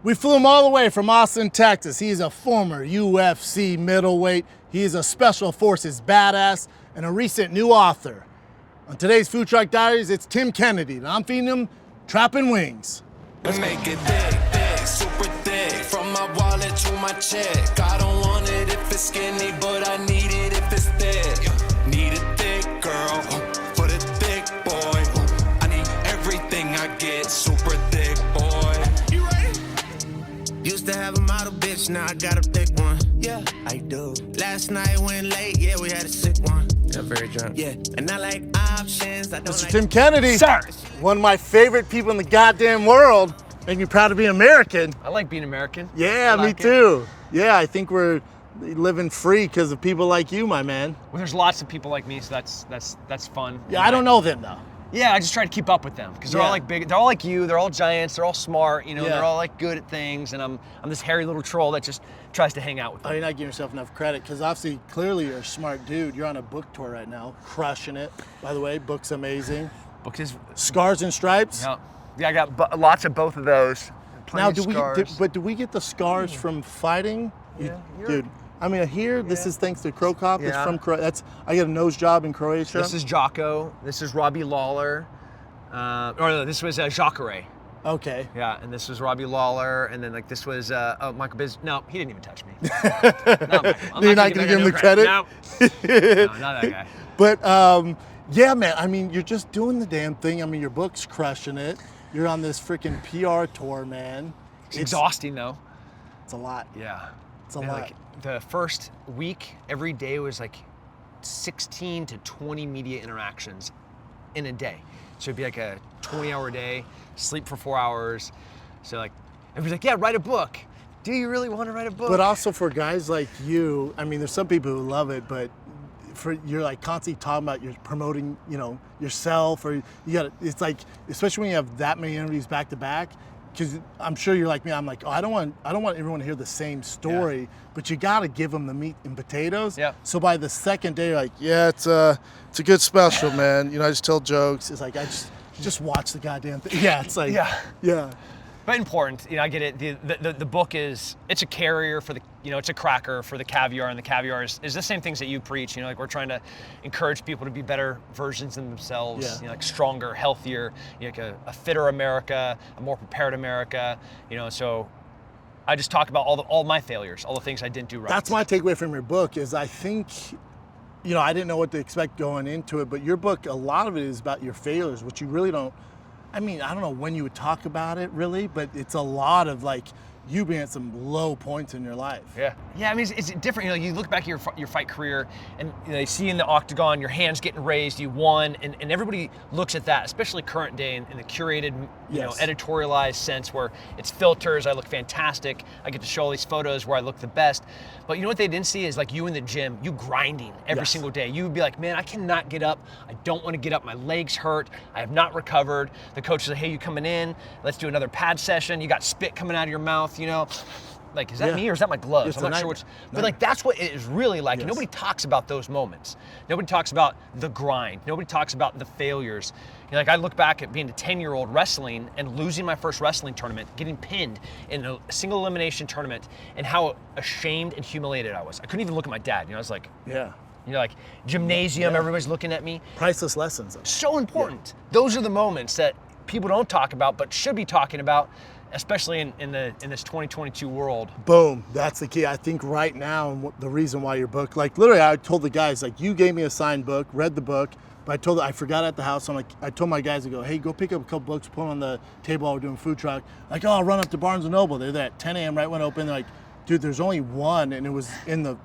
We flew him all the way from Austin, Texas. He's a former UFC middleweight. He is a Special Forces badass and a recent new author. On today's Food Truck Diaries, it's Tim Kennedy, and I'm feeding him trapping wings. Make it big, super thick. From my wallet to my check. I don't want it if it's skinny, but I need it if it's thick. Need it thick, girl, for the thick boy. I need everything I get, super thick boy. You ready? Used to have a model bitch, now I got a thick one. Yeah, I do. Last night went late, yeah, we had a sick one. Yeah, very drunk. Yeah, and I like options. I don't Mr. like Tim Kennedy, Sir. one of my favorite people in the goddamn world. Make me proud to be American. I like being American. Yeah, I like me too. Yeah, I think we're living free because of people like you, my man. Well, there's lots of people like me, so that's fun. Yeah, I don't know them though. Yeah, I just try to keep up with them because they're all like big. They're all like you. They're all giants. They're all smart. You know, Yeah. they're all like good at things. And I'm this hairy little troll that just tries to hang out with Oh, them. you're not giving yourself enough credit because obviously, clearly, you're a smart dude. You're on a book tour right now, crushing it. By the way, book's amazing. Book is. Scars and Stripes. Yeah, I got lots of both of those. Plenty Now, of scars. but do we get the scars from fighting? Yeah, Dude. I mean, here this is thanks to Crow Cop. It's Yeah. from I got a nose job in Croatia. This is Jocko. This is Robbie Lawler. Or no, this was Jacare. Okay. Yeah, and this was Robbie Lawler, and then like this was Michael Biz. No, he didn't even touch me. No, Michael. I'm You're not gonna gonna give him the credit? No. No, not that guy. But yeah, man. I mean, you're just doing the damn thing. I mean, your book's crushing it. You're on this freaking PR tour, man. It's exhausting though. It's a lot. Yeah. It's a And, lot. like, the first week, every day was like 16 to 20 media interactions in a day. So it'd be like a 20-hour day, sleep for 4 hours. So like, everybody's like, yeah, write a book. Do you really want to write a book? But also for guys like you, I mean, there's some people who love it, but you're like constantly talking about you're promoting, you know, yourself, or you got. It's like, especially when you have that many interviews back to back, because I'm sure you're like me. I'm like, oh, I don't want everyone to hear the same story, but you got to give them the meat and potatoes. Yeah. So by the second day, you're like, yeah, it's a good special, man. You know, I just tell jokes. It's like I just watch the goddamn thing. Yeah, it's like yeah. But important, you know, I get it. The book it's a carrier for it's a cracker for the caviar, and the caviar is the same things that you preach. You know, like we're trying to encourage people to be better versions of themselves. Yeah. You know, like stronger, healthier, like a fitter America, a more prepared America. You know, so I just talk about all my failures, all the things I didn't do right. That's my takeaway from your book is I think, you know, I didn't know what to expect going into it, but your book, a lot of it is about your failures, which you really don't. I mean, I don't know when you would talk about it really, but it's a lot of like you being at some low points in your life. Yeah. I mean, it's different. You know, you look back at your fight career, and you know, you see in the octagon your hands getting raised, you won, and everybody looks at that, especially current day in the curated, you know, editorialized sense where it's filters. I look fantastic. I get to show all these photos where I look the best. But you know what they didn't see is like you in the gym, you grinding every single day. You would be like, man, I cannot get up. I don't want to get up. My legs hurt. I have not recovered. The coach is like, hey, you coming in? Let's do another pad session. You got spit coming out of your mouth. You know, like, is that me or is that my gloves? I'm not sure which. But like, that's what it is really like. Nobody talks about those moments. Nobody talks about the grind. Nobody talks about the failures. You know, like I look back at being a 10-year-old wrestling and losing my first wrestling tournament, getting pinned in a single elimination tournament, and how ashamed and humiliated I was. I couldn't even look at my dad. You know, I was like, you know, like gymnasium, everybody's looking at me. Priceless lessons. So important. Those are the moments that people don't talk about, but should be talking about, especially in this 2022 world. Boom, that's the key. I think right now, and the reason why your book, like literally I told the guys, like you gave me a signed book, read the book, but I forgot at the house. So I'm like, I told my guys to go, hey, go pick up a couple books, put them on the table while we're doing food truck. Like, oh, I'll run up to Barnes & Noble. They're there at 10 a.m. right when it opened. They're like, dude, there's only one, and it was in the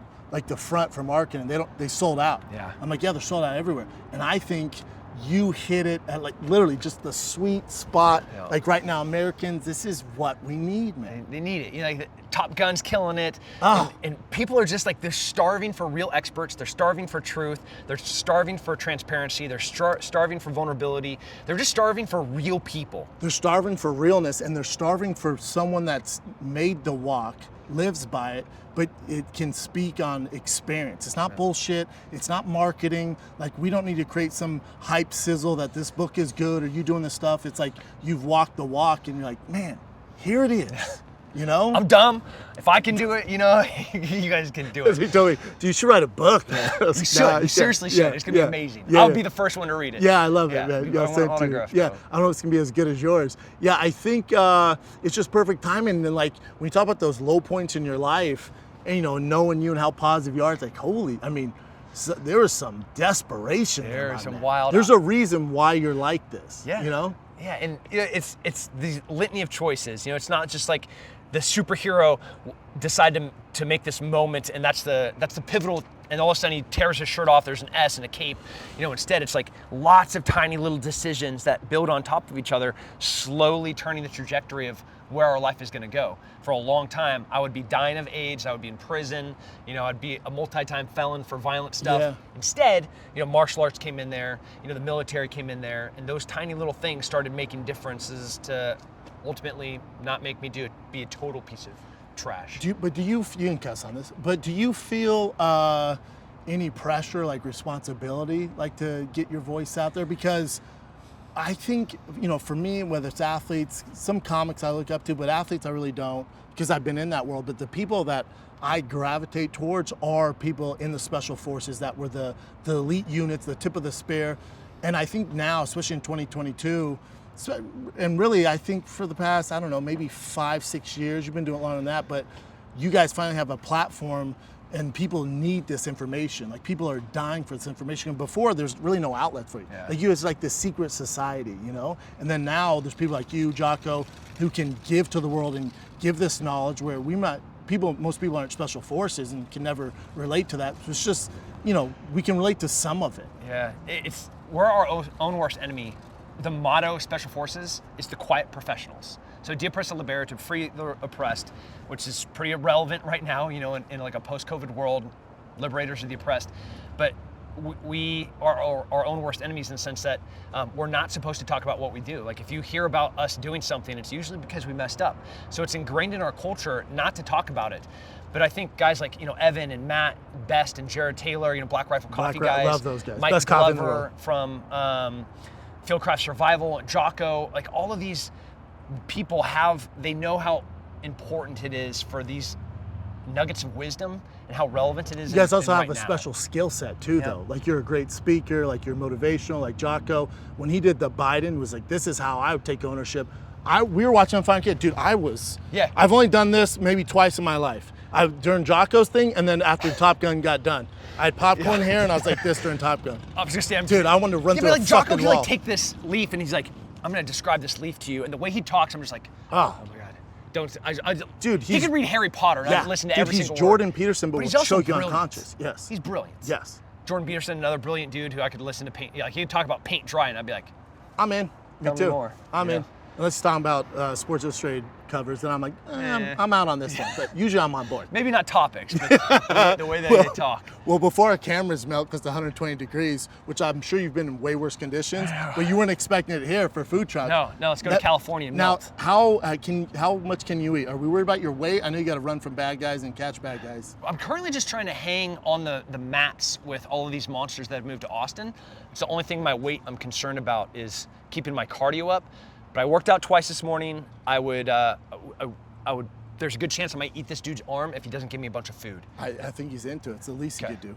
front for marketing. They sold out. Yeah. I'm like, yeah, they're sold out everywhere. And I think you hit it at like literally just the sweet spot. Yeah. Like right now, Americans, this is what we need, man. They need it. You know, like Top Gun's killing it. Oh. And people are just like, they're starving for real experts. They're starving for truth. They're starving for transparency. They're starving for vulnerability. They're just starving for real people. They're starving for realness, and they're starving for someone that's made the walk, lives by it, but it can speak on experience. It's not bullshit. It's not marketing. Like, we don't need to create some hype sizzle that this book is good or you doing this stuff. It's like you've walked the walk and you're like, man, here it is. You know? I'm dumb. If I can do it, you know, you guys can do it. He told me, dude, you should write a book, man. You should. You seriously should. It's going to be amazing. I'll be the first one to read it. Yeah, I love it, man. I Yeah, want same an too. autograph, Yeah, bro. I don't know if it's going to be as good as yours. Yeah, I think it's just perfect timing. And like, when you talk about those low points in your life, and, you know, knowing you and how positive you are, it's like, holy, I mean, there is some desperation. There's some wild. There's a reason why you're like this. Yeah. You know? Yeah, and you know, it's the litany of choices. You know, it's not just like the superhero decide to make this moment, and that's the pivotal. And all of a sudden he tears his shirt off. There's an S and a cape. You know, instead it's like lots of tiny little decisions that build on top of each other, slowly turning the trajectory of where our life is going to go. For a long time, I would be dying of AIDS. I would be in prison. You know, I'd be a multi-time felon for violent stuff. Yeah. Instead, you know, martial arts came in there. You know, the military came in there, and those tiny little things started making differences to ultimately not make me be a total piece of trash. You can cuss on this, but do you feel any pressure, like responsibility, like to get your voice out there? Because I think, you know, for me, whether it's athletes, some comics I look up to, but athletes I really don't, because I've been in that world. But the people that I gravitate towards are people in the special forces that were the elite units, the tip of the spear. And I think now, especially in 2022, and really I think for the past, I don't know, maybe 5-6 years, you've been doing it longer than that, but you guys finally have a platform and people need this information. Like, people are dying for this information. And before, there's really no outlet for you. Yeah. Like, you, it's like this secret society, you know? And then now there's people like you, Jocko, who can give to the world and give this knowledge where most people aren't special forces and can never relate to that. So it's just, you know, we can relate to some of it. Yeah, we're our own worst enemy. The motto of Special Forces is to quiet professionals. So de oppress the liberator, to free the oppressed, which is pretty irrelevant right now, you know, in like a post-COVID world. Liberators are the oppressed. But we are our own worst enemies in the sense that we're not supposed to talk about what we do. Like, if you hear about us doing something, it's usually because we messed up. So it's ingrained in our culture not to talk about it. But I think guys like, you know, Evan and Matt Best and Jared Taylor, you know, Black Rifle Coffee guys. Love those guys. Mike Best coffee in the Glover world. from Fieldcraft Survival, Jocko, like all of these people they know how important it is for these nuggets of wisdom and how relevant it is. You guys also have right a now. special skill set too, Yeah. though. Like, you're a great speaker, like you're motivational, like Jocko. When he did the Biden, was like, this is how I would take ownership. We were watching on Fine Kid, dude. Yeah. I've only done this maybe twice in my life. During Jocko's thing, and then after Top Gun got done. I had popcorn hair, and I was like this during Top Gun. I was gonna say, Dude, I wanted to run through like a Jocko fucking can wall. like take this leaf and he's like, I'm gonna describe this leaf to you, and the way he talks, I'm just like, Oh. my god, Dude, he can read Harry Potter. And I listen to every he's single Jordan word. Peterson, but he's will also choke you brilliant. unconscious. Yes. He's brilliant. Yes. Jordan Peterson, another brilliant dude who I could listen to paint. Yeah, like he'd talk about paint dry, and I'd be like, I'm in. Me Tell me too. more, I'm you in. know? Unless he's talking about Sports Illustrated covers, then I'm like, I'm out on this one. But usually I'm on board. maybe not topics, but the way that they talk. Well, before our cameras melt because it's 120 degrees, which I'm sure you've been in way worse conditions, but you weren't expecting it here for Food Truck. No, let's go to California and Now, melt. how much can you eat? Are we worried about your weight? I know you got to run from bad guys and catch bad guys. I'm currently just trying to hang on the mats with all of these monsters that have moved to Austin. It's the only thing my weight I'm concerned about is keeping my cardio up. But I worked out twice this morning. I would, there's a good chance I might eat this dude's arm if he doesn't give me a bunch of food. I think he's into it. It's the least you Okay. could do.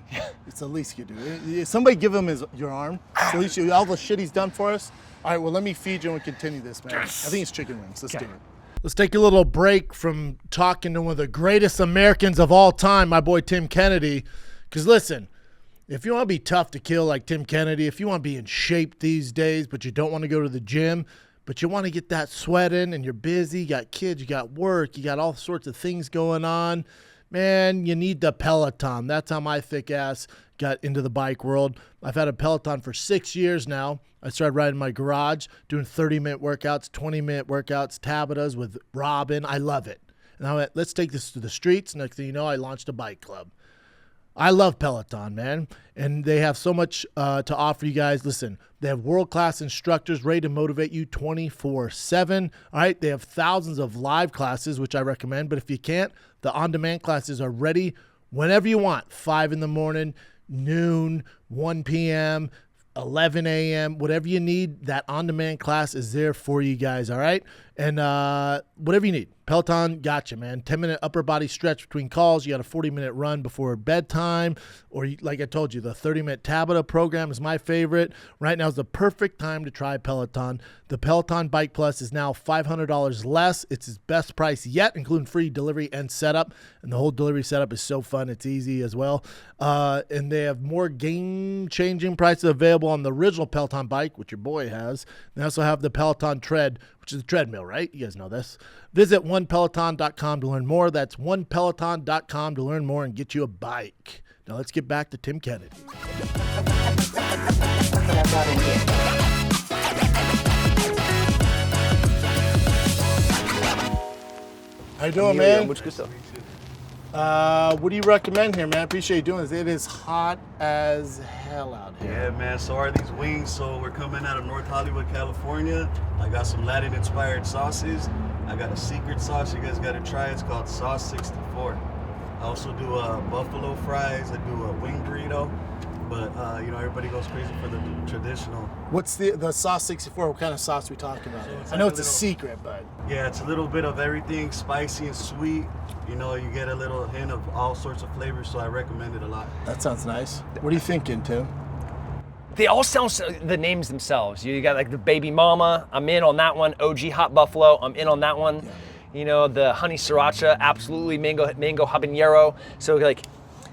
It's the least you could do. Somebody give him your arm. It's the least all the shit he's done for us. All right, well, let me feed you and we continue this, man. Yes. I think it's chicken wings. Let's Okay. do it. Let's take a little break from talking to one of the greatest Americans of all time, my boy Tim Kennedy. Because listen, if you want to be tough to kill like Tim Kennedy, if you want to be in shape these days, but you don't want to go to the gym, but you want to get that sweat in and you're busy, you got kids, you got work, you got all sorts of things going on, man, you need the Peloton. That's how my thick ass got into the bike world. I've had a Peloton for 6 years now. I started riding in my garage, doing 30-minute workouts, 20-minute workouts, Tabatas with Robin. I love it. And I went, let's take this to the streets. Next thing you know, I launched a bike club. I love Peloton, man, and they have so much to offer you guys. Listen, they have world-class instructors ready to motivate you 24/7. All right, they have thousands of live classes, which I recommend, but if you can't, the on-demand classes are ready whenever you want, 5 in the morning, noon, 1 p.m., 11 a.m., whatever you need, that on-demand class is there for you guys, all right? And whatever you need. Peloton, gotcha, man. 10-minute upper body stretch between calls. You got a 40-minute run before bedtime. Or like I told you, the 30-minute Tabata program is my favorite. Right now is the perfect time to try Peloton. The Peloton Bike Plus is now $500 less. It's its best price yet, including free delivery and setup. And the whole delivery setup is so fun. It's easy as well. And they have more game-changing prices available on the original Peloton bike, which your boy has. They also have the Peloton Tread, which is a treadmill, right? You guys know this. Visit onepeloton.com to learn more. That's onepeloton.com to learn more and get you a bike. Now let's get back to Tim Kennedy. How you doing, man? Much good stuff. What do you recommend here, man? I appreciate you doing this. It is hot as hell out here. Yeah, man. So are these wings? So we're coming out of North Hollywood, California. I got some Latin-inspired sauces. I got a secret sauce you guys got to try. It's called Sauce 64. I also do buffalo fries. I do a wing burrito. But everybody goes crazy for the traditional. What's the sauce 64? What kind of sauce are we talking about? I know it's a secret, but yeah, it's a little bit of everything, spicy and sweet. You get a little hint of all sorts of flavors, so I recommend it a lot. that sounds nice. What are you thinking, Tim? They all sound the names themselves. You got like the Baby Mama. I'm in on that one. OG Hot Buffalo. I'm in on that one. Yeah. The honey sriracha. Absolutely mango habanero. So like.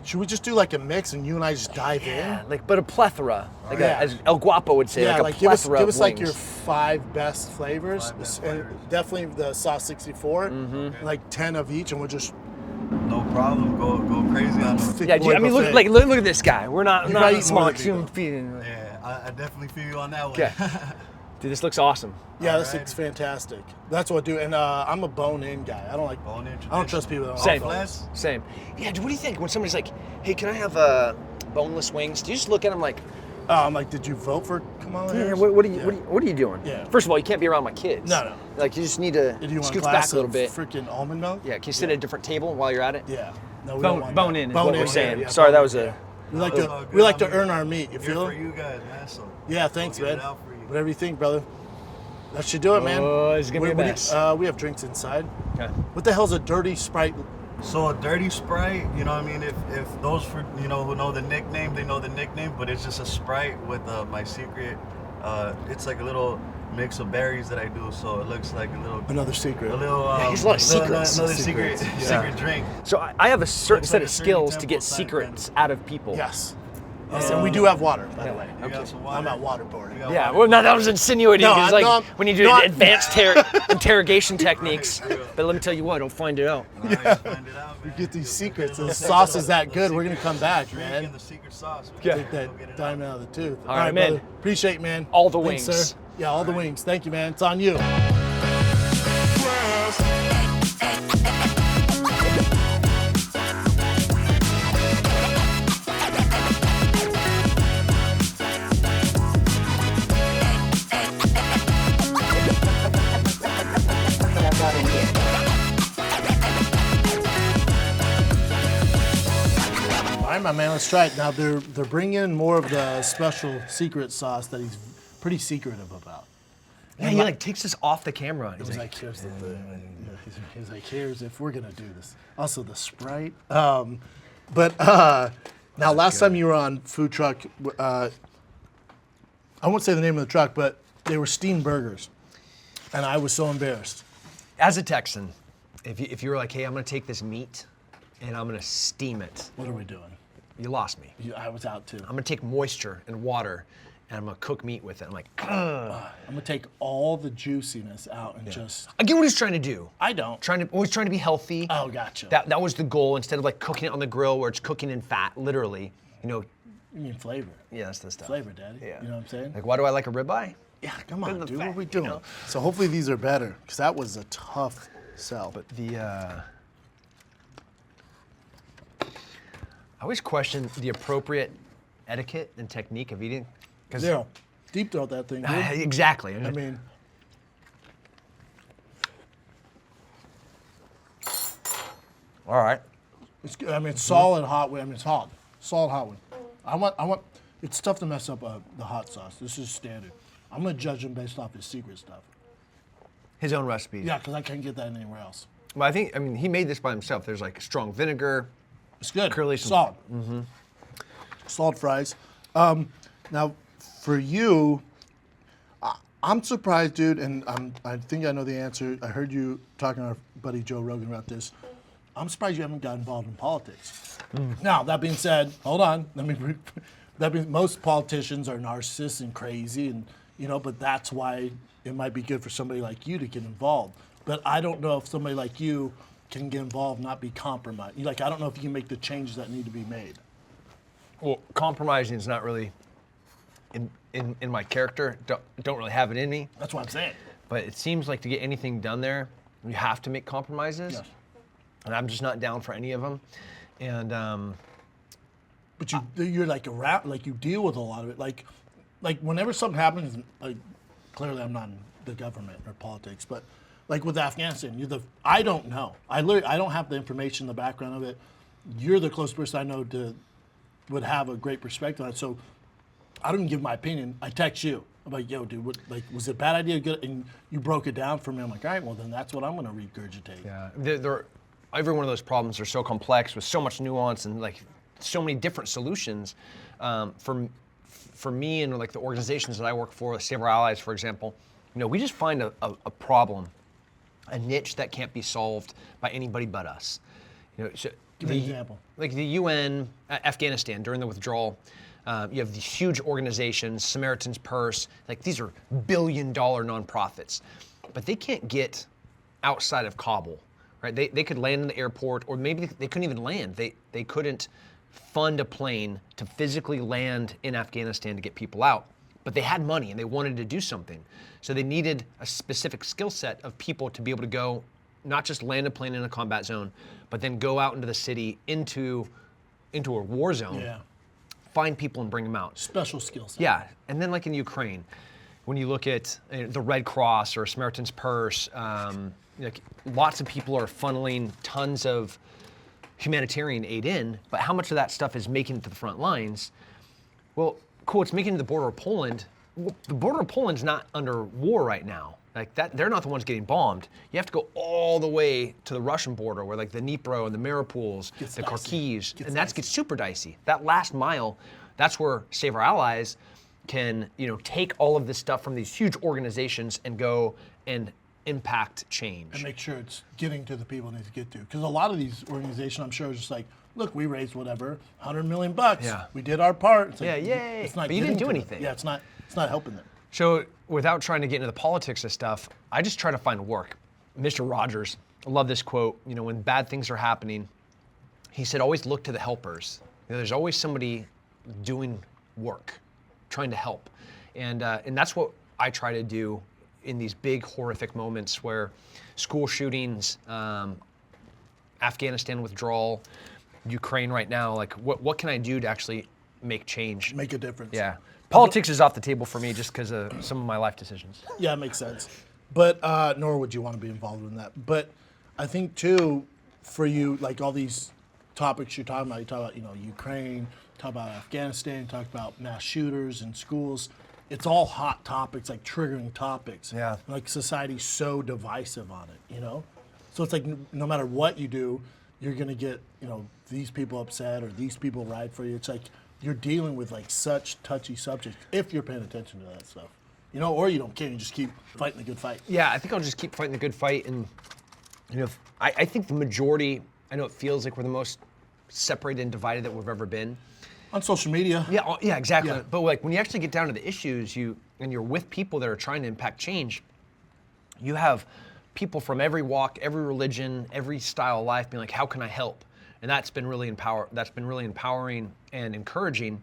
Should we just do like a mix and you and I just dive in? But a plethora, as El Guapo would say, like a plethora give us of like wings. your 5 best flavors, and definitely the sauce 64, like 10 of each, and we'll just No problem. Go crazy on them. Yeah, I mean, look at this guy. We're not probably eat small more like than me, human feeding. Yeah, I definitely feel you on that one. Okay. Dude, this looks awesome. Yeah, this looks fantastic. That's what I do, and I'm a bone-in guy. I don't like Bone-in I don't trust people that don't Same. like bones. Same. Yeah, dude, what do you think when somebody's like, hey, can I have boneless wings? Do you just look at them like, I'm like, did you vote for Kamala Harris? what are you doing? Yeah. First of all, you can't be around my kids. No. Like, you just need to Do you want scoot a glass back a little of bit. freaking almond milk? Yeah, can you sit at a different table while you're at it? Yeah. No, we don't want Bone that. in is what we're in, saying. yeah, Sorry, bone that in, was a. We like That's to all good. we like to I'm earn here- our meat. You here feel? for you guys, man. So Yeah, thanks, we'll get man. it out for you. Whatever you think, brother. That should do it, man. Oh, it's gonna be a What do mess. we have drinks inside. Okay. What the hell's a dirty Sprite? So a dirty Sprite, if those who know the nickname, they know the nickname, but it's just a Sprite with my secret. It's like a little mix of berries that I do, so it looks like Another secret. a little. he's a lot of secrets. Another Secrets. secret drink. So I have a certain Looks set like of a skills Shirley to get Temple type secrets out of people. Yes. Yes, and we do have water, by the way. You got some water? I'm at waterboarding. got Yeah, water? well, no, that was insinuating. No, because I- like no, when you do no, advanced interrogation techniques. But let me tell you what, don't find it out. All right, find it out, We man. get these secrets. The The sauce is that the good. We're gonna secret come back, drink man. and the secret sauce. Yeah. Take that diamond out of the tooth. All right, man. brother. Appreciate it, man. All the Thanks, wings. sir. Yeah, all the wings. Thank you, man. It's on you. All right, my man. Let's try it. Now they're bringing in more of the special secret sauce that he's pretty secretive about. Yeah, he like takes this off the camera. He's like, here's the thing. He's like, here's if we're gonna do this. Also the Sprite. Now last time you were on Food Truck, I won't say the name of the truck, but they were steamed burgers, and I was so embarrassed. As a Texan, if you were like, hey, I'm gonna take this meat and I'm gonna steam it, What are we doing? you lost me. I was out too. I'm gonna take moisture and water and I'm gonna cook meat with it. I'm like, I'm gonna take all the juiciness out and just. I get what he's trying to do. I don't. Always trying to be healthy. Oh, gotcha. That was the goal. Instead of like cooking it on the grill where it's cooking in fat, literally. You mean flavor? Yeah, that's the stuff. Flavor, daddy. Yeah. You know what I'm saying? Like, why do I like a ribeye? Yeah, come on, the dude. fat, What are we you doing? know? So hopefully these are better, because that was a tough sell. But I always question the appropriate etiquette and technique of eating. Zero. Deep throat that thing, dude. Exactly. I mean, all right. it's good. I mean, it's solid hot one. I mean, it's hot. Solid hot one. I want. It's tough to mess up the hot sauce. This is standard. I'm gonna judge him based off his secret stuff. His own recipes. Yeah, because I can't get that anywhere else. But I mean, he made this by himself. There's like strong vinegar. It's good. Curly, Salt. Salt fries. Now, for you, I'm surprised, dude, and I think I know the answer. I heard you talking to our buddy Joe Rogan about this. I'm surprised you haven't got involved in politics. Now, that being said, hold on. Most politicians are narcissists and crazy, and but that's why it might be good for somebody like you to get involved. But I don't know if somebody like you can get involved, not be compromised. I don't know if you can make the changes that need to be made. Well, compromising is not really in my character. Don't really have it in me. That's what I'm saying. But it seems like to get anything done there, you have to make compromises. Yes. And I'm just not down for any of them. And But you're like you deal with a lot of it. Like whenever something happens, like clearly I'm not in the government or politics, but like with Afghanistan, I don't know. I don't have the information, the background of it. You're the closest person I know would have a great perspective on it. So I don't even give my opinion. I text you. I'm like, yo, dude, was it a bad idea? Good, and you broke it down for me. I'm like, all right, well then that's what I'm going to regurgitate. Yeah, every one of those problems are so complex with so much nuance and like so many different solutions. For me and like the organizations that I work for, Save Our Allies, for example, we just find a problem, a niche that can't be solved by anybody but us. Give me an example. Like the UN, Afghanistan during the withdrawal. You have these huge organizations, Samaritan's Purse, like these are billion-dollar nonprofits, but they can't get outside of Kabul, right? They could land in the airport, or maybe they couldn't even land. They couldn't fund a plane to physically land in Afghanistan to get people out, but they had money and they wanted to do something. So they needed a specific skill set of people to be able to go, not just land a plane in a combat zone, but then go out into the city, into a war zone. Yeah. Find people and bring them out. Special skill set. Yeah, and then like in Ukraine, when you look at the Red Cross or Samaritan's Purse, like lots of people are funneling tons of humanitarian aid in, but how much of that stuff is making it to the front lines? Well, cool, it's making it to the border of Poland. Well, the border of Poland's not under war right now. Like that, they're not the ones getting bombed. You have to go all the way to the Russian border where like the Dnipro and the Mariupols, the Kharkiv, and that gets super dicey. That last mile, that's where Save Our Allies can, take all of this stuff from these huge organizations and go and impact change. And make sure it's getting to the people it needs to get to. Because a lot of these organizations, I'm sure, are just like, look, we raised whatever, $100 million. Yeah. We did our part. It's like, yeah, yay. It's not but you didn't do them. anything. Yeah, it's not helping them. So without trying to get into the politics of stuff, I just try to find work. Mr. Rogers, I love this quote, when bad things are happening, he said, always look to the helpers. There's always somebody doing work, trying to help. And that's what I try to do in these big horrific moments where school shootings, Afghanistan withdrawal, Ukraine right now, like what can I do to actually make change? Make a difference. Yeah. Politics is off the table for me just because of some of my life decisions. Yeah, it makes sense. But nor would you want to be involved in that. But I think too, for you, like all these topics you're talking about, you talk about Ukraine, talk about Afghanistan, you talk about mass shooters in schools. It's all hot topics, like triggering topics. Yeah. Like society's so divisive on it, So it's like no matter what you do, you're gonna get these people upset or these people ride for you. It's like you're dealing with like such touchy subjects if you're paying attention to that stuff, or you don't care. You just keep fighting the good fight. Yeah, I think I'll just keep fighting the good fight, and I think the majority. I know it feels like we're the most separated and divided that we've ever been. On social media. Yeah, exactly. Yeah. But like when you actually get down to the issues, you're with people that are trying to impact change. You have people from every walk, every religion, every style of life being like, how can I help? And that's been really empowering and encouraging,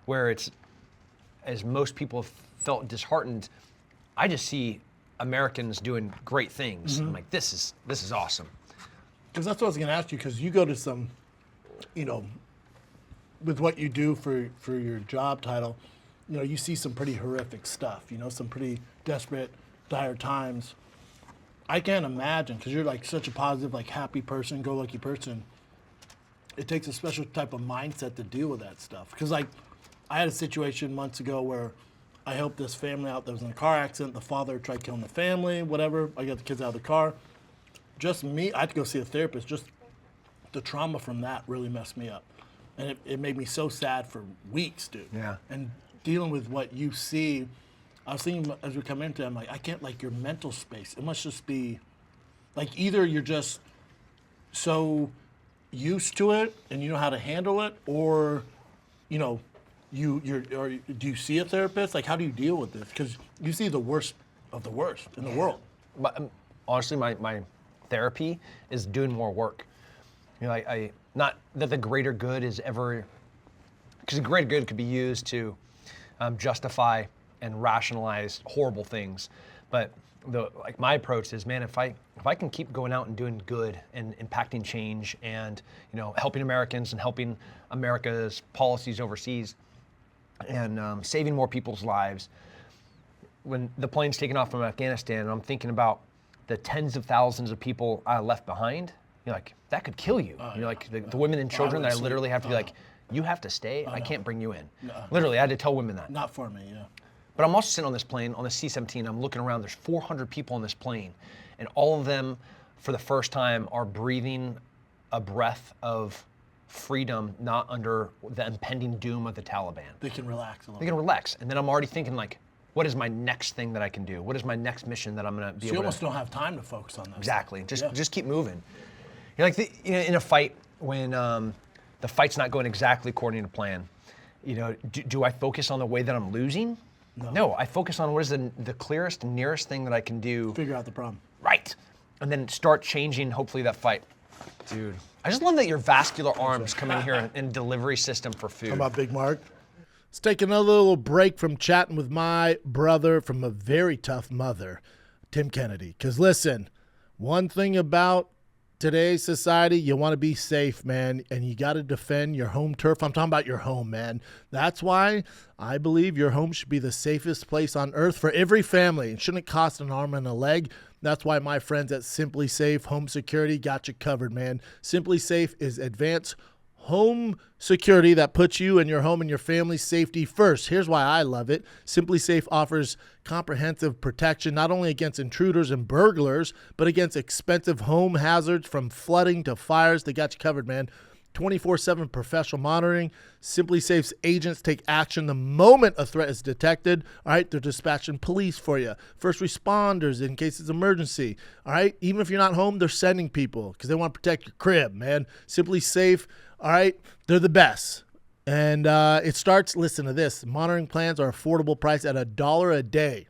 where it's, as most people have felt disheartened, I just see Americans doing great things. I'm like, this is awesome. Because that's what I was going to ask you, because you go to some, with what you do for your job title, you see some pretty horrific stuff, some pretty desperate, dire times. I can't imagine, because you're like such a positive, like happy person, go-lucky person. It takes a special type of mindset to deal with that stuff. Because like, I had a situation months ago where I helped this family out that was in a car accident. The father tried killing the family, whatever. I got the kids out of the car. just me, I had to go see a therapist. Just the trauma from that really messed me up. And it made me so sad for weeks, dude. Yeah. And dealing with what you see, I was thinking as we come into it, I'm like, I can't, like, your mental space. It must just be, like, either you're just so used to it and you know how to handle it, or, you know, or do you see a therapist? Like, how do you deal with this? Because you see the worst of the worst in the world. But, honestly, my therapy is doing more work. You know, I not that the greater good is ever, because the greater good could be used to justify and rationalize horrible things, but my approach is, man, if I can keep going out and doing good and impacting change and, you know, helping Americans and helping America's policies overseas and saving more people's lives. When the plane's taking off from Afghanistan, and I'm thinking about the tens of thousands of people I left behind, you're like, that could kill you. You're like, the women and children that I literally have to be like, you have to stay. I can't bring you in. Literally, I had to tell women that. Not for me, yeah. But I'm also sitting on this plane, on the C-17, I'm looking around, there's 400 people on this plane, and all of them, for the first time, are breathing a breath of freedom, not under the impending doom of the Taliban. They can relax a little They can relax. And then I'm already thinking, like, what is my next thing that I can do? What is my next mission that I'm gonna be So able you to... almost don't have time to focus on that. Exactly. Just keep moving. You're like, you know, in a fight, when the fight's not going exactly according to plan, you know, do I focus on the way that I'm losing? No, I focus on what is the clearest, nearest thing that I can do. Figure out the problem. Right. And then start changing, hopefully, that fight. Dude, I just love that your vascular arms come in here and delivery system for food. How about Big Mark? Let's take another little break from chatting with my brother from a very tough mother, Tim Kennedy. Because listen, one thing about today's society, you want to be safe, man, and you got to defend your home turf. I'm talking about your home, man. That's why I believe your home should be the safest place on earth for every family. It shouldn't cost an arm and a leg. That's why my friends at Simply Safe Home Security got you covered, man. Simply Safe is advanced home security that puts you and your home and your family's safety first. Here's why I love it. Simply Safe offers comprehensive protection not only against intruders and burglars, but against expensive home hazards from flooding to fires. They got you covered, man. 24/7 professional monitoring. Simply Safe's agents take action the moment a threat is detected. All right, they're dispatching police for you, first responders in case it's emergency. All right, even if you're not home, they're sending people because they want to protect your crib, man. Simply Safe, all right, they're the best. And it starts, listen to this, monitoring plans are affordable price at $1 a day.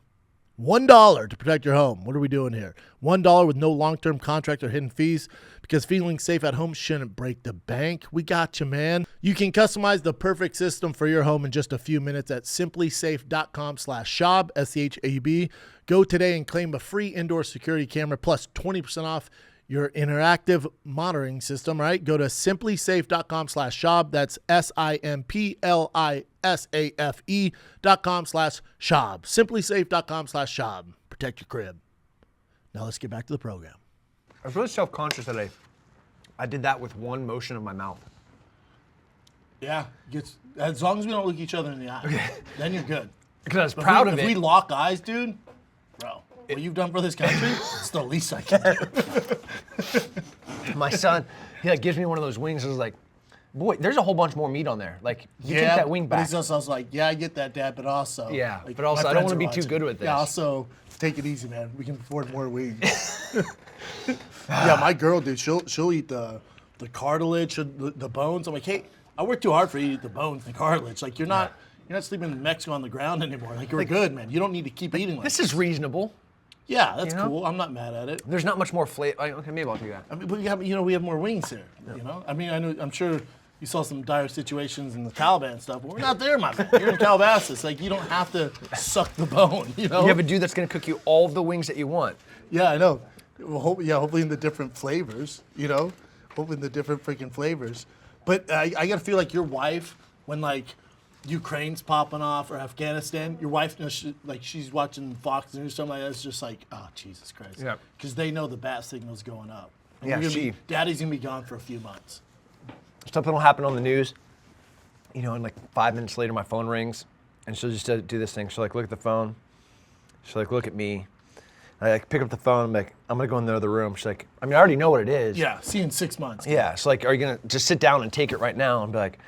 $1 to protect your home. What are we doing here? $1 with no long-term contract or hidden fees, because feeling safe at home shouldn't break the bank. We got you, man. You can customize the perfect system for your home in just a few minutes at simplysafe.com/Schaub, SCHAUB. Go today and claim a free indoor security camera plus 20% off your interactive monitoring system, right? Go to simplysafe.com/Schaub. That's SIMPLISAFE.com/Schaub. Simplysafe.com/Schaub. Protect your crib. Now let's get back to the program. I was really self-conscious that I did that with one motion of my mouth. Yeah, as long as we don't look each other in the eye, then you're good. Because I was proud of it. If we lock eyes, dude, bro, what you've done for this country, it's the least I can do. My son, he like gives me one of those wings and was like, boy, there's a whole bunch more meat on there. Like, you take that wing but back. he's also, I was like, yeah, I get that, Dad, but also. Yeah, like, but also, my I don't friends want to are be too watching. good with this. Yeah, also, take it easy, man. We can afford more wings. Yeah, my girl, dude, she'll eat the cartilage, the bones. I'm like, hey, I work too hard for you to eat the bones, the cartilage. Like, you're not sleeping in Mexico on the ground anymore. Like, you're good, man. You don't need to keep eating like This is reasonable. Yeah, that's You know? cool. I'm not mad at it. There's not much more flavor. Okay, maybe I'll do that. I mean, we have more wings here. You know, I mean, I'm sure you saw some dire situations in the Taliban stuff, but we're not there, my man. You're in Calabasas. Like, you don't have to suck the bone. You know. You have a dude that's gonna cook you all of the wings that you want. Yeah, I know. Well, hopefully in the different flavors. You know, hopefully in the different freaking flavors. But I gotta feel like your wife, when like Ukraine's popping off or Afghanistan, your wife knows, she's watching Fox News, something like that. It's just like, oh, Jesus Christ. Yeah. Because they know the bat signal's going up. And Yeah, Daddy's gonna be gone for a few months. Something will happen on the news, you know, and like 5 minutes later, my phone rings, and she'll just do this thing. She'll like look at the phone. She'll like look at me. I like pick up the phone. I'm like, I'm gonna go in the other room. She's like, I mean, I already know what it is. Yeah, see you in 6 months. Yeah. So like, are you gonna just sit down and take it right now and be like,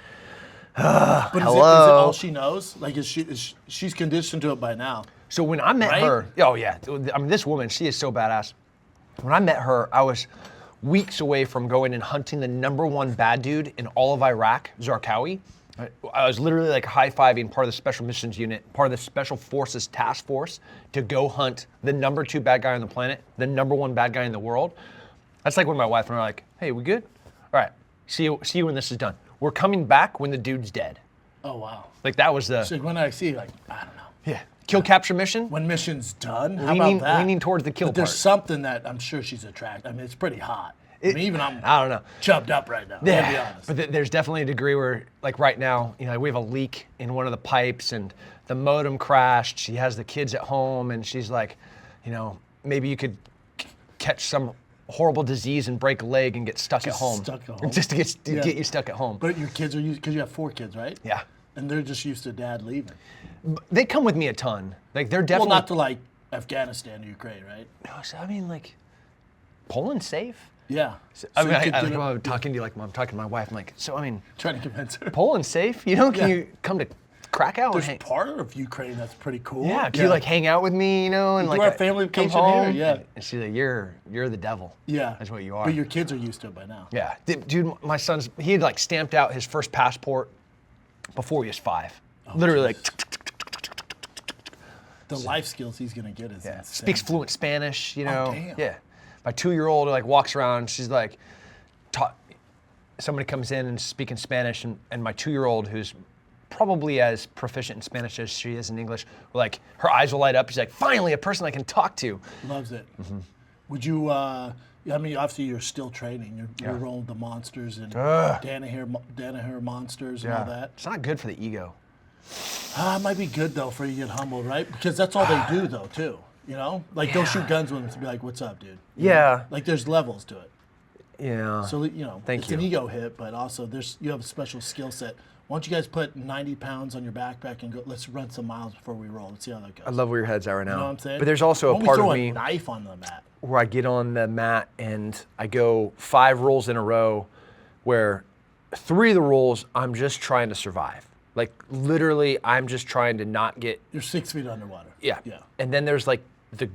But is it hello? all she knows? Like, she's conditioned to it by now? So when I met Right? her, oh yeah, I mean, this woman, she is so badass. When I met her, I was weeks away from going and hunting the #1 bad dude in all of Iraq, Zarqawi. I was literally like high-fiving part of the Special Missions Unit, part of the Special Forces Task Force to go hunt the #2 bad guy on the planet, the #1 bad guy in the world. That's like when my wife and I are like, hey, we good? All right, see you when this is done. We're coming back when the dude's dead. Oh, wow. Like that was the, So when I see, like, I don't know. yeah, kill capture mission. When mission's done, how Leaning- about that? leaning towards the kill But there's part. something that I'm sure she's attracted. I mean, it's pretty hot. I mean, even I'm I don't know. chubbed up right now. I'll be Yeah, honest. but there's definitely a degree where, like right now, you know, we have a leak in one of the pipes and the modem crashed. She has the kids at home and she's like, you know, maybe you could catch some horrible disease and break a leg and get stuck at home. stuck at home. Just to get Yeah. you stuck at home. But your kids are used, because you have 4 kids, right? Yeah. And they're just used to dad leaving. They come with me a ton. Like they're Well, definitely. not to like Afghanistan or Ukraine, right? No, so, I mean, like, Poland's safe. Yeah. So I mean, you could do it- I'm talking to you like I'm talking to my wife. I'm like, so I mean, trying to convince her. Poland's safe. You know, can Yeah. you come to Krakow and There's hang? part of Ukraine that's pretty cool. Yeah, can you like hang out with me, you know, and Do like our family come vacation here, home? yeah. And she's like, you're the devil. Yeah. That's what you are. But your kids are used to it by now. Yeah, dude, my son's he had like stamped out his first passport before he was 5. Literally like The life skills he's gonna get is insane. speaks fluent Spanish, you know. damn. Yeah. My 2-year-old like walks around, she's like somebody comes in and speaking Spanish and my 2-year-old who's probably as proficient in Spanish as she is in English, like her eyes will light up. She's like, finally a person I can talk to. Loves it. Would you? I mean, obviously you're still training. You're rolling the monsters and Danaher monsters and all that. It's not good for the ego. It might be good though for you to get humbled, right? Because that's all they do though too. You know, like they'll shoot guns with them to be like, "What's up, dude?" You know? Like there's levels to it. Yeah. So you know, it's an ego hit, but also you have a special skill set. Why don't you guys put 90 pounds on your backpack and go? Let's run some miles before we roll. Let's see how that goes. I love where your head's at right now. You know what I'm saying? But there's also Why a don't we part of throw me a knife on the mat. where I get on the mat and I go 5 rolls in a row where 3 of the rolls I'm just trying to survive. Like literally I'm just trying to not get You're 6 feet underwater. yeah. Yeah. And then there's like the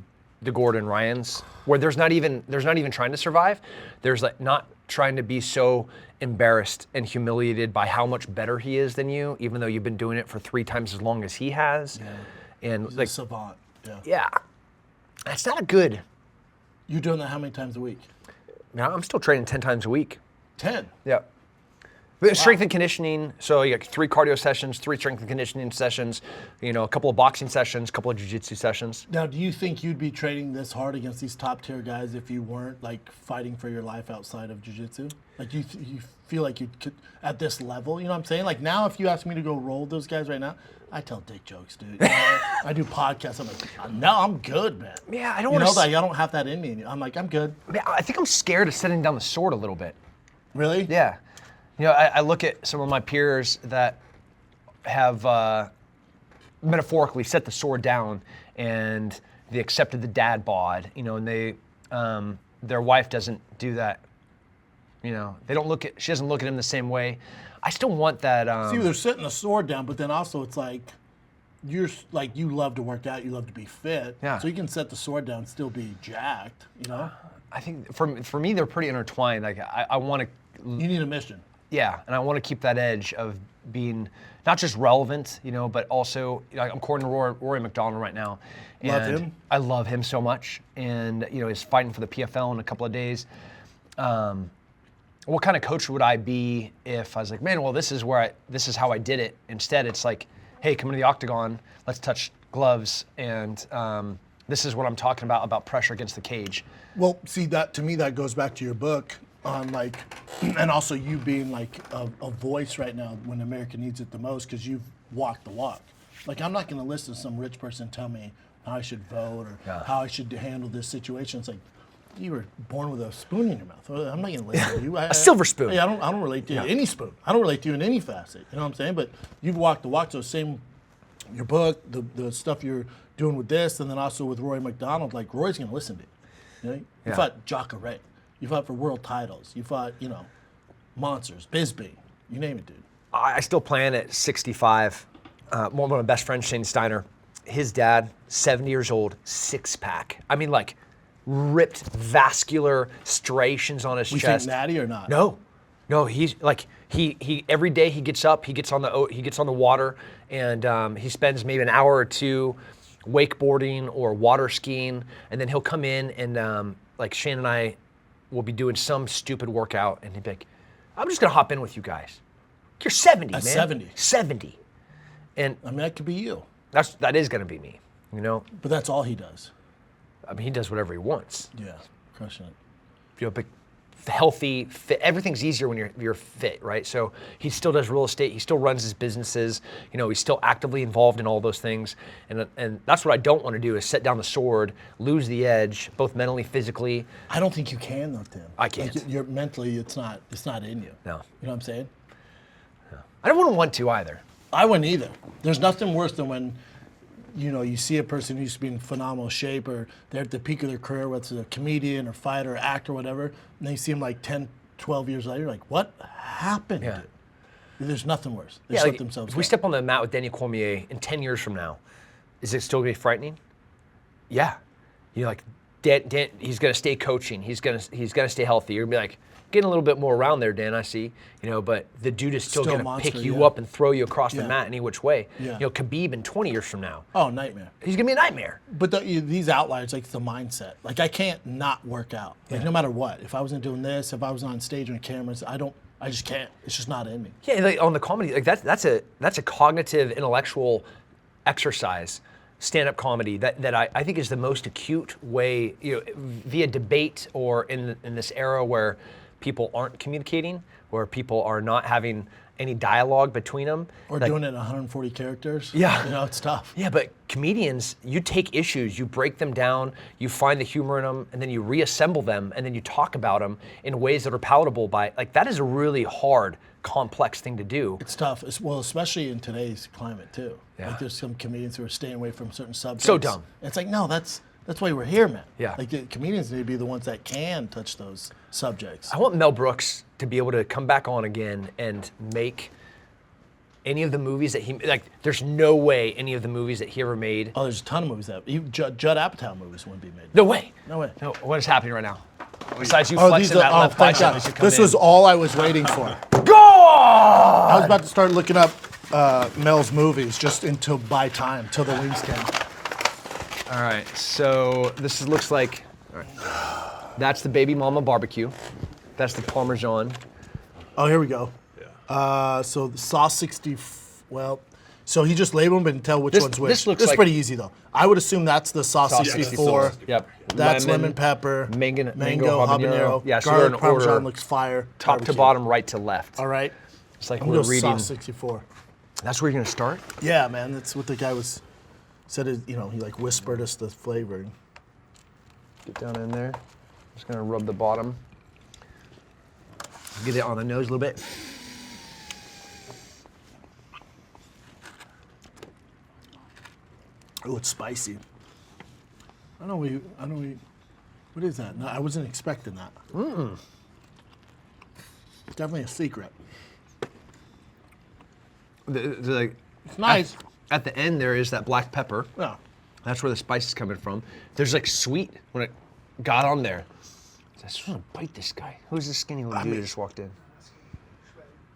Gordon Ryans where there's not even trying to survive. There's like not trying to be so embarrassed and humiliated by how much better he is than you, even though you've been doing it for 3 times as long as he has. Yeah. And He's like a savant. Yeah. yeah. That's not good. You're doing that how many times a week? Now I'm still training 10 times a week. 10. Yeah. But strength and conditioning, so you got 3 cardio sessions, 3 strength and conditioning sessions, you know, a couple of boxing sessions, a couple of jiu-jitsu sessions. Now, do you think you'd be training this hard against these top tier guys if you weren't like fighting for your life outside of jiu-jitsu? Like you feel like you could at this level, you know what I'm saying? Like now, if you ask me to go roll those guys right now, I tell dick jokes, dude. You know, I do podcasts. I'm like, no, I'm good, man. Yeah, I don't You want know, to. like I don't have that in me. I'm like, I'm good. I think I'm scared of setting down the sword a little bit. Really? Yeah. You know, I look at some of my peers that have metaphorically set the sword down and they accepted the dad bod, you know, and they, their wife doesn't do that. You know, she doesn't look at him the same way. I still want that. See, they're setting the sword down, but then also it's like, you love to work out, you love to be fit. Yeah. So you can set the sword down, and still be jacked, you know? I think for me, they're pretty intertwined. Like I want to. You need a mission. Yeah, and I want to keep that edge of being not just relevant, you know, but also, you know, I'm courting Rory McDonald right now. Love And him? I love him so much, and you know, he's fighting for the PFL in a couple of days. What kind of coach would I be if I was like, man, well, this is how I did it. Instead, it's like, hey, come into the octagon, let's touch gloves, and this is what I'm talking about pressure against the cage. Well, see, that to me, that goes back to your book on like, and also you being like a voice right now when America needs it the most because you've walked the walk. Like, I'm not going to listen to some rich person tell me how I should vote or how I should handle this situation. It's like, you were born with a spoon in your mouth. I'm not going to listen to you. A silver spoon. I don't relate to you in any spoon. I don't relate to you in any facet. You know what I'm saying? But you've walked the walk. So same, your book, the stuff you're doing with this, and then also with Roy McDonald, like Roy's gonna listen to you. You know, you fought Jacare, you fought for world titles, you fought, you know, monsters, Bisbee, you name it, dude. I still plan at 65. One of my best friends, Shane Steiner, his dad, 70 years old, 6-pack. I mean, like ripped vascular striations on his We chest. think natty or not? No, he's like he every day he gets up, he gets on the water, and he spends maybe an hour or two wakeboarding or water skiing, and then he'll come in and like Shane and I will be doing some stupid workout, and he'd be like, "I'm just gonna hop in with you guys." You're 70, That's man. 70. 70, and I mean, that could be you. that is gonna be me, you know. But that's all he does. I mean, he does whatever he wants. Yeah, crushing it. You know, but healthy, fit. Everything's easier when you're fit, right? So he still does real estate. He still runs his businesses. You know, he's still actively involved in all those things. And that's what I don't want to do is set down the sword, lose the edge, both mentally, physically. I don't think you can though, Tim. I can't. Like, you're mentally, it's not in you. No. You know what I'm saying? I don't want to either. I wouldn't either. There's nothing worse than when, you know, you see a person who used to be in phenomenal shape or they're at the peak of their career, whether it's a comedian or fighter or actor or whatever, and then you see them like 10, 12 years later, you're like, what happened? Yeah. There's nothing worse. They Yeah, shut like, themselves if we up. step on the mat with Daniel Cormier in 10 years from now, is it still gonna be frightening? Yeah. You're like, Dan, he's gonna stay coaching. He's gonna stay healthy. You're gonna be like, getting a little bit more around there, Dan, I see. You know, but the dude is still Still a gonna monster, pick you yeah. up and throw you across the Yeah. mat any which way. Yeah. You know, Khabib in 20 years from now, Oh, nightmare. he's gonna be a nightmare. But these outliers, like the mindset. Like I can't not work out. Like no matter what. If I wasn't doing this, if I was on stage on cameras, I just can't. It's just not in me. Yeah, like on the comedy, like that's a cognitive, intellectual exercise, stand-up comedy that I think is the most acute way, you know, via debate or in this era where people aren't communicating, where people are not having any dialogue between them. Or like, doing it in 140 characters. Yeah. You know, it's tough. Yeah, but comedians, you take issues, you break them down, you find the humor in them, and then you reassemble them, and then you talk about them in ways that are palatable like that is a really hard, complex thing to do. It's tough. Well, especially in today's climate too. Yeah. Like there's some comedians who are staying away from certain subjects. So dumb. It's like, no, that's why we're here, man. Yeah. Like the comedians need to be the ones that can touch those subjects. I want Mel Brooks to be able to come back on again and make any of the movies that he, like, there's no way any of the movies that he ever made. Oh, there's a ton of movies that even Judd Apatow movies wouldn't be made. No way. No way. No, what is happening right now? Besides you Oh, flexing that left thank bicep God. as you come This in. was all I was waiting for. God! I was about to start looking up Mel's movies just until by time, till the wings came. All right, so this looks like, all right. That's the Baby Mama barbecue. That's the Parmesan. Oh, here we go. So the sauce 60. Well, so he just labeled them and tell which one's which. This looks This is like- pretty easy though. I would assume that's the sauce Sauce 64. 64. Yep. That's lemon pepper. mango habanero. Yeah, so we're in garlic parmesan order, looks fire. top to barbecue. bottom, right to left. All right. It's like I'm we're gonna go reading. sauce 64. That's where you're gonna start? Yeah, man. That's what the guy said. You know, he like whispered us the flavoring. Get down in there. Just gonna rub the bottom. Get it on the nose a little bit. Oh, it's spicy. I know we. What is that? No, I wasn't expecting that. It's definitely a secret. Like, It's nice. at the end, there is that black pepper. Yeah. That's where the spice is coming from. There's like sweet when it got on there. I just want to bite this guy. Who's this skinny little dude that just walked in?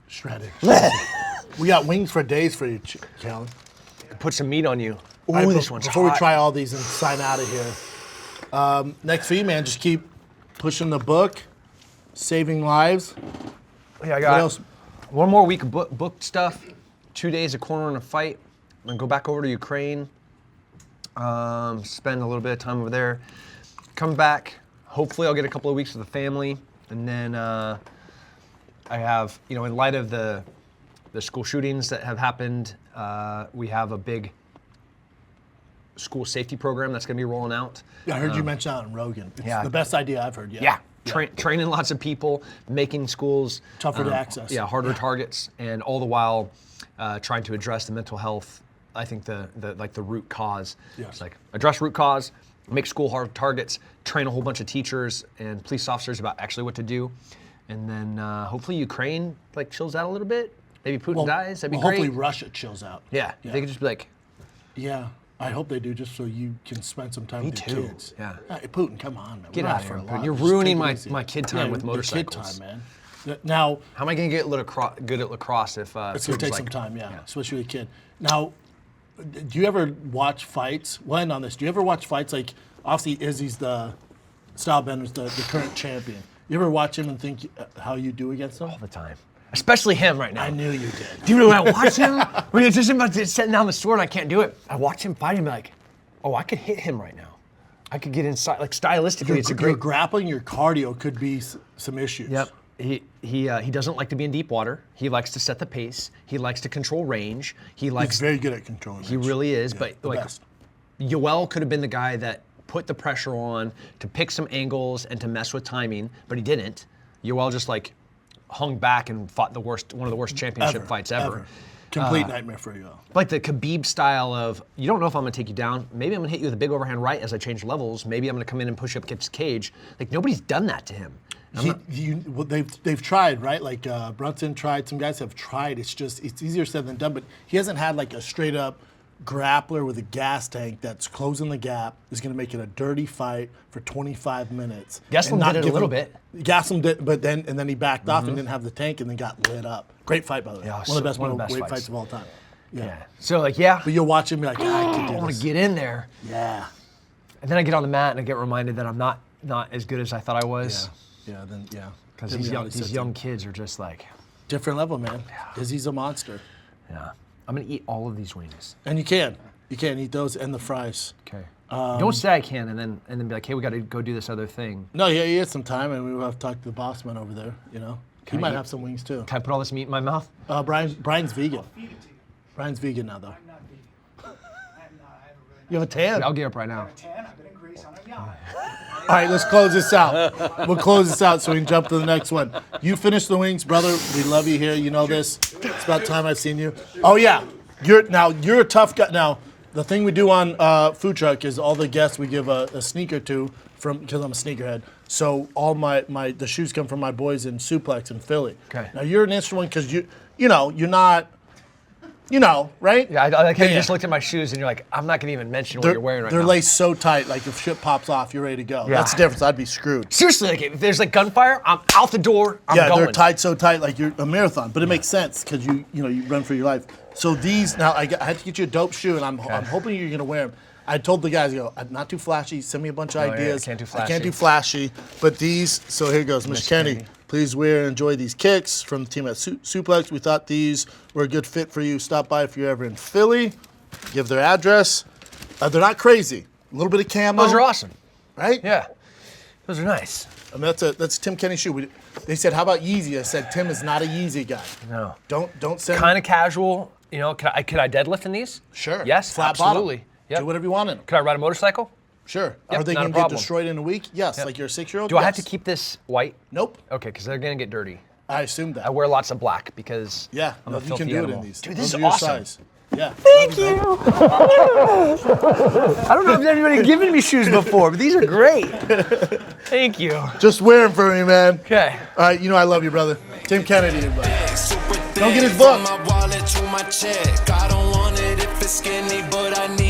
Shredded. We got wings for days for you, Callan. Put some meat on you. Ooh, All right, this one's before hot. we try all these and sign out of here, next for you, man, just keep pushing the book, saving lives. Yeah, I What got else? one more week of booked stuff. 2 days of corner in a fight. I'm gonna go back over to Ukraine. Spend a little bit of time over there. Come back. Hopefully, I'll get a couple of weeks with the family, and then I have, you know, in light of the school shootings that have happened, we have a big school safety program that's going to be rolling out. Yeah, I heard you mention that on Rogan. It's yeah. the best idea I've heard yet. Yeah, training lots of people, making schools Tougher to access. Yeah, harder targets, and all the while trying to address the mental health I think the root cause. Yes. It's like address root cause, make school hard targets, train a whole bunch of teachers and police officers about actually what to do, and then hopefully Ukraine like chills out a little bit. Maybe Putin dies. That'd be great. Hopefully Russia chills out. Yeah, they could just be like. Yeah, I hope they do, just so you can spend some time with your kids. Yeah. Hey, Putin, come on, man. Get We're out out of for here, a Putin. lot. You're Just ruining take it easy. my kid time with the motorcycles. Kid time, man. Now, how am I gonna get good at lacrosse if it's gonna Putin's take like, some time, yeah, especially with a kid. Now, do you ever watch fights? We'll end on this. Do you ever watch fights like, obviously Izzy's the style bender's the current champion. You ever watch him and think how you do against him? all the time? Especially him right now. I knew you did. Dude, when I watch him, when he's just about to setting down the sword and I can't do it, I watch him fight him like, oh, I could hit him right now. I could get inside, like stylistically, it's a Your great. grappling, your cardio could be some issues. Yep. He doesn't like to be in deep water. He likes to set the pace. He likes to control range. He likes. He's very good at controlling. He really is, but the like, best. Yoel could have been the guy that put the pressure on to pick some angles and to mess with timing, but he didn't. Yoel just like hung back and fought one of the worst championship fights ever. Complete nightmare for you. Like the Khabib style of, you don't know if I'm gonna take you down. Maybe I'm gonna hit you with a big overhand right as I change levels. Maybe I'm gonna come in and push up against the cage. Like nobody's done that to him. They've tried, right? Like Brunson tried. Some guys have tried. It's easier said than done. But he hasn't had like a straight up grappler with a gas tank that's closing the gap. Is going to make it a dirty fight for 25 minutes. Gastelum did it a little bit. Gastelum did, but then he backed off and didn't have the tank and then got lit up. Great fight, by the way. Yeah, one of the best fights. fights of all time. Yeah. So like, yeah. But you'll watch him be like, I can do I want this. to get in there. Yeah. And then I get on the mat and I get reminded that I'm not as good as I thought I was. Yeah. Because these young kids are just like. Different level, man. Izzy's a monster. Yeah. I'm gonna eat all of these wings. And you can eat those and the fries. Okay. Don't say I can and then be like, hey, we got to go do this other thing. No, yeah, he had some time, and we will have to talk to the boss man over there. You know, he might I eat- have some wings too. Can I put all this meat in my mouth? Brian's vegan. Brian's vegan now, though. I'm not vegan. I'm not. I have a really You have a tan. I'll get up right now. tan. I've been in Greece on a yacht. All right, let's close this out. We'll close this out so we can jump to the next one. You finish the wings, brother. We love you here. You know this. It's about time I've seen you. Oh yeah, you're a tough guy. Now, the thing we do on Food Truck is all the guests we give a sneaker to because I'm a sneakerhead. So all the shoes come from my boys in Suplex in Philly. Okay. Now you're an interesting one because you're not. You know, right? Yeah, I like how you Yeah. just looked at my shoes and you're like, I'm not gonna even mention what you're wearing right they're now. laced so tight, like if shit pops off, you're ready to go. Yeah. That's the difference. I'd be screwed. Seriously, like if there's like gunfire, I'm out the door. I'm Yeah, going. they're tied so tight, like you're a marathon. But it makes sense because you run for your life. So these now, I had to get you a dope shoe, and I'm hoping you're gonna wear them. I told the guys, I'm not too flashy. Send me a bunch of Oh, yeah, ideas. can't do I can't flashy. do flashy, but these. So here goes, Miss Kenny. Please wear and enjoy these kicks from the team at Suplex. We thought these were a good fit for you. Stop by if you're ever in Philly. Give their address. They're not crazy. A little bit of camo. Those are awesome. Right? Yeah, those are nice. I mean, that's Tim Kenny's shoe. They said, how about Yeezy? I said, Tim is not a Yeezy guy. No. Don't send. Kind of casual. You know, could I deadlift in these? Sure. Yes, Flat absolutely. bottom. Yep. Do whatever you want in them. Could I ride a motorcycle? Sure. Yep, Are they not a going to get problem. destroyed in a week? Yes. Yep. Like you're a 6-year-old? Do I have Yes. to keep this white? Nope. Okay, because they're gonna get dirty. I assumed that. I wear lots of black because Yeah. I'm No, a you filthy can do animal. it in these. Dude, Those this are is your awesome. size. Yeah. Thank you. I don't know if anybody given me shoes before, but these are great. Thank you. Just wear them for me, man. Okay. All right. I love you, brother. Tim Kennedy, everybody. Super Don't get his thick, book. from my wallet to my check. I don't want it if it's skinny, but I need